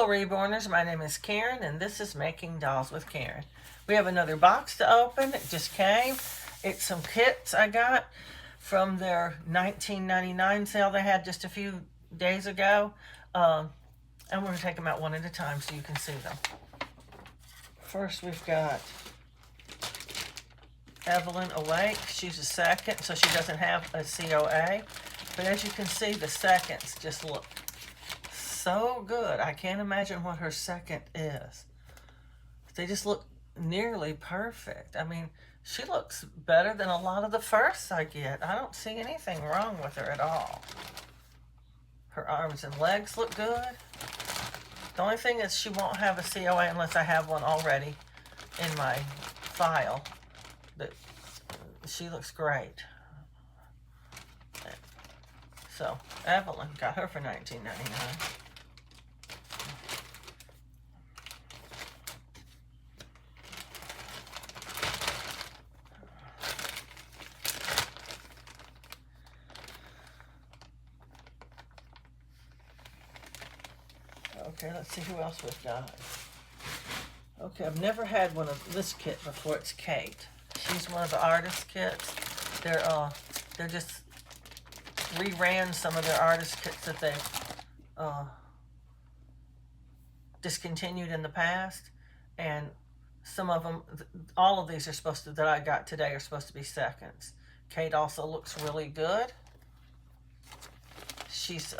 Hello Reborners, my name is Karen and this is Making Dolls with Karen. We have another box to open. It just came. It's some kits I got from their $19.99 sale they had just a few days ago. And we're going to take them out one at a time so you can see them. First we've got Evelyn Awake. She's a second, so she doesn't have a COA. But as you can see, the seconds just look so good. I can't imagine what her second is. They just look nearly perfect. I mean, she looks better than a lot of the firsts I get. I don't see anything wrong with her at all. Her arms and legs look good. The only thing is she won't have a COA unless I have one already in my file. But she looks great. So, Evelyn, got her for $19.99. Okay, let's see who else we've got. Okay, I've never had one of this kit before. It's Kate. She's one of the artist kits. They're just reran some of their artist kits that they discontinued in the past, and some of them, all of these are supposed to, that I got today, are supposed to be seconds. Kate also looks really good. She's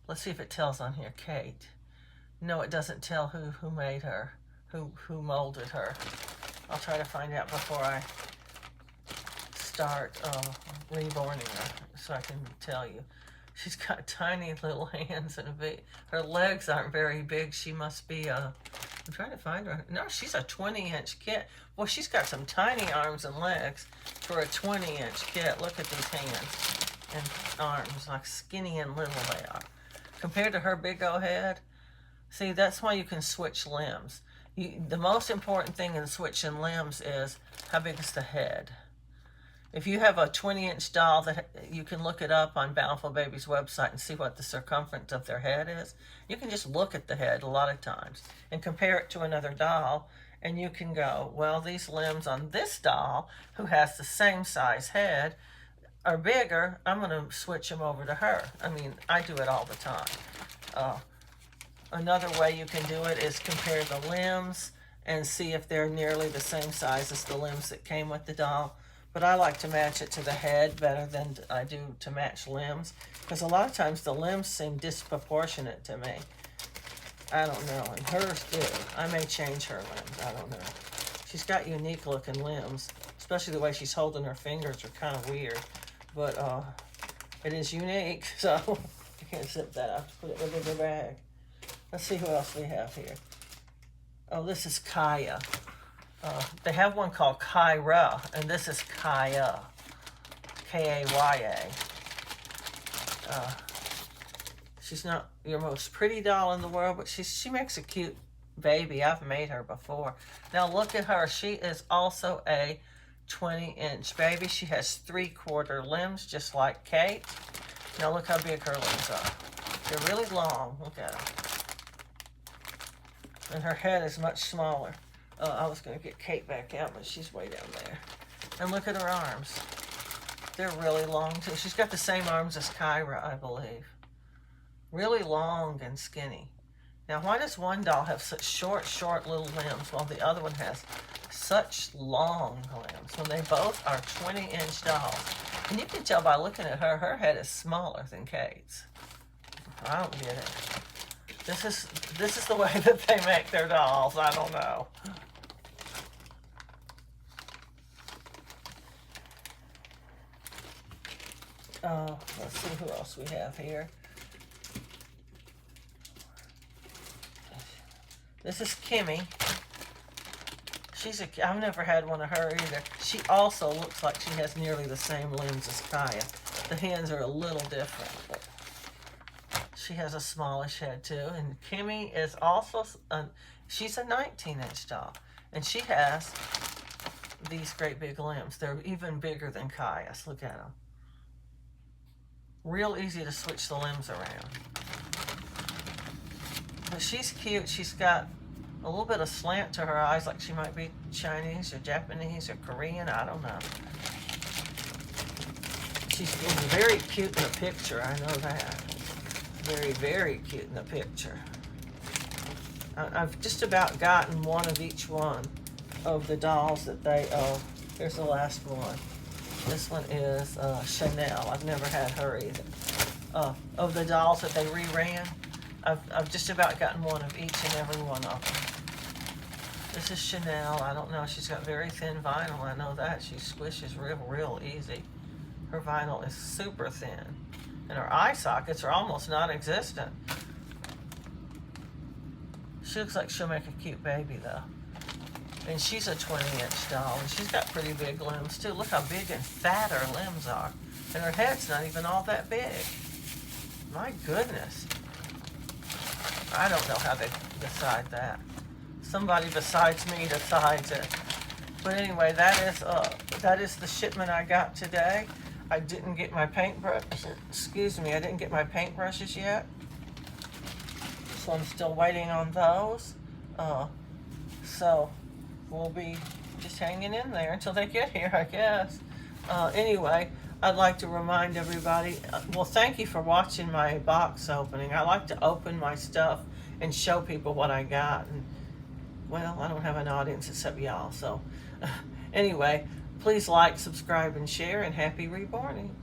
let's see if it tells on here. Kate. No, it doesn't tell who made her, who molded her. I'll try to find out before I start reborning her, so I can tell you. She's got tiny little hands and her legs aren't very big. She must be I'm trying to find her. No, she's a 20-inch kit. Well, she's got some tiny arms and legs for a 20-inch kit. Look at these hands and arms, like skinny and little they are. Compared to her big old head, see, that's why you can switch limbs. The most important thing in switching limbs is how big is the head. If you have a 20-inch doll, that you can look it up on Bountiful Baby's website and see what the circumference of their head is. You can just look at the head a lot of times and compare it to another doll, and you can go, well, these limbs on this doll, who has the same size head, are bigger. I'm going to switch them over to her. I mean, I do it all the time. Another way you can do it is compare the limbs and see if they're nearly the same size as the limbs that came with the doll. But I like to match it to the head better than I do to match limbs, because a lot of times the limbs seem disproportionate to me. I don't know, and hers do. I may change her limbs, I don't know. She's got unique looking limbs, especially the way she's holding her fingers are kind of weird. But it is unique, so I can't zip that up. Put it in a bigger bag. Let's see who else we have here. Oh, this is Kaya. They have one called Kyra, and this is Kaya. Kaya. She's not your most pretty doll in the world, but she makes a cute baby. I've made her before. Now look at her. She is also a 20-inch baby. She has 3/4 limbs, just like Kate. Now look how big her limbs are. They're really long. Look at them. And her head is much smaller. I was going to get Kate back out, but she's way down there. And look at her arms. They're really long, too. She's got the same arms as Kyra, I believe. Really long and skinny. Now, why does one doll have such short little limbs while the other one has such long limbs when they both are 20-inch dolls? And you can tell by looking at her, her head is smaller than Kate's. I don't get it. This is the way that they make their dolls. I don't know. Let's see who else we have here. This is Kimmy. I've never had one of her either. She also looks like she has nearly the same limbs as Kaya. The hands are a little different, but she has a smallish head too. And Kimmy is also, she's a 19-inch doll. And she has these great big limbs. They're even bigger than Kaya's. Look at them. Real easy to switch the limbs around. But she's cute. She's got a little bit of slant to her eyes, like she might be Chinese or Japanese or Korean. I don't know. She's very cute in the picture. I know that. Very, very cute in the picture. I've just about gotten one of each one of the dolls that they, here's the last one. This one is Chanel. I've never had her either. Of the dolls that they reran, I've just about gotten one of each and every one of them. This is Chanel. I don't know. She's got very thin vinyl. I know that. She squishes real easy. Her vinyl is super thin. And her eye sockets are almost non-existent. She looks like she'll make a cute baby, though. And she's a 20-inch doll, and she's got pretty big limbs, too. Look how big and fat her limbs are. And her head's not even all that big. My goodness. I don't know how they decide that. Somebody besides me decides it. But anyway, that is the shipment I got today. I didn't get my paintbrush. Excuse me, I didn't get my paintbrushes yet. So I'm still waiting on those. So we'll be just hanging in there until they get here, I guess. Anyway, I'd like to remind everybody, well, thank you for watching my box opening. I like to open my stuff and show people what I got. And, well, I don't have an audience except y'all. So anyway, please like, subscribe, and share, and happy reborning.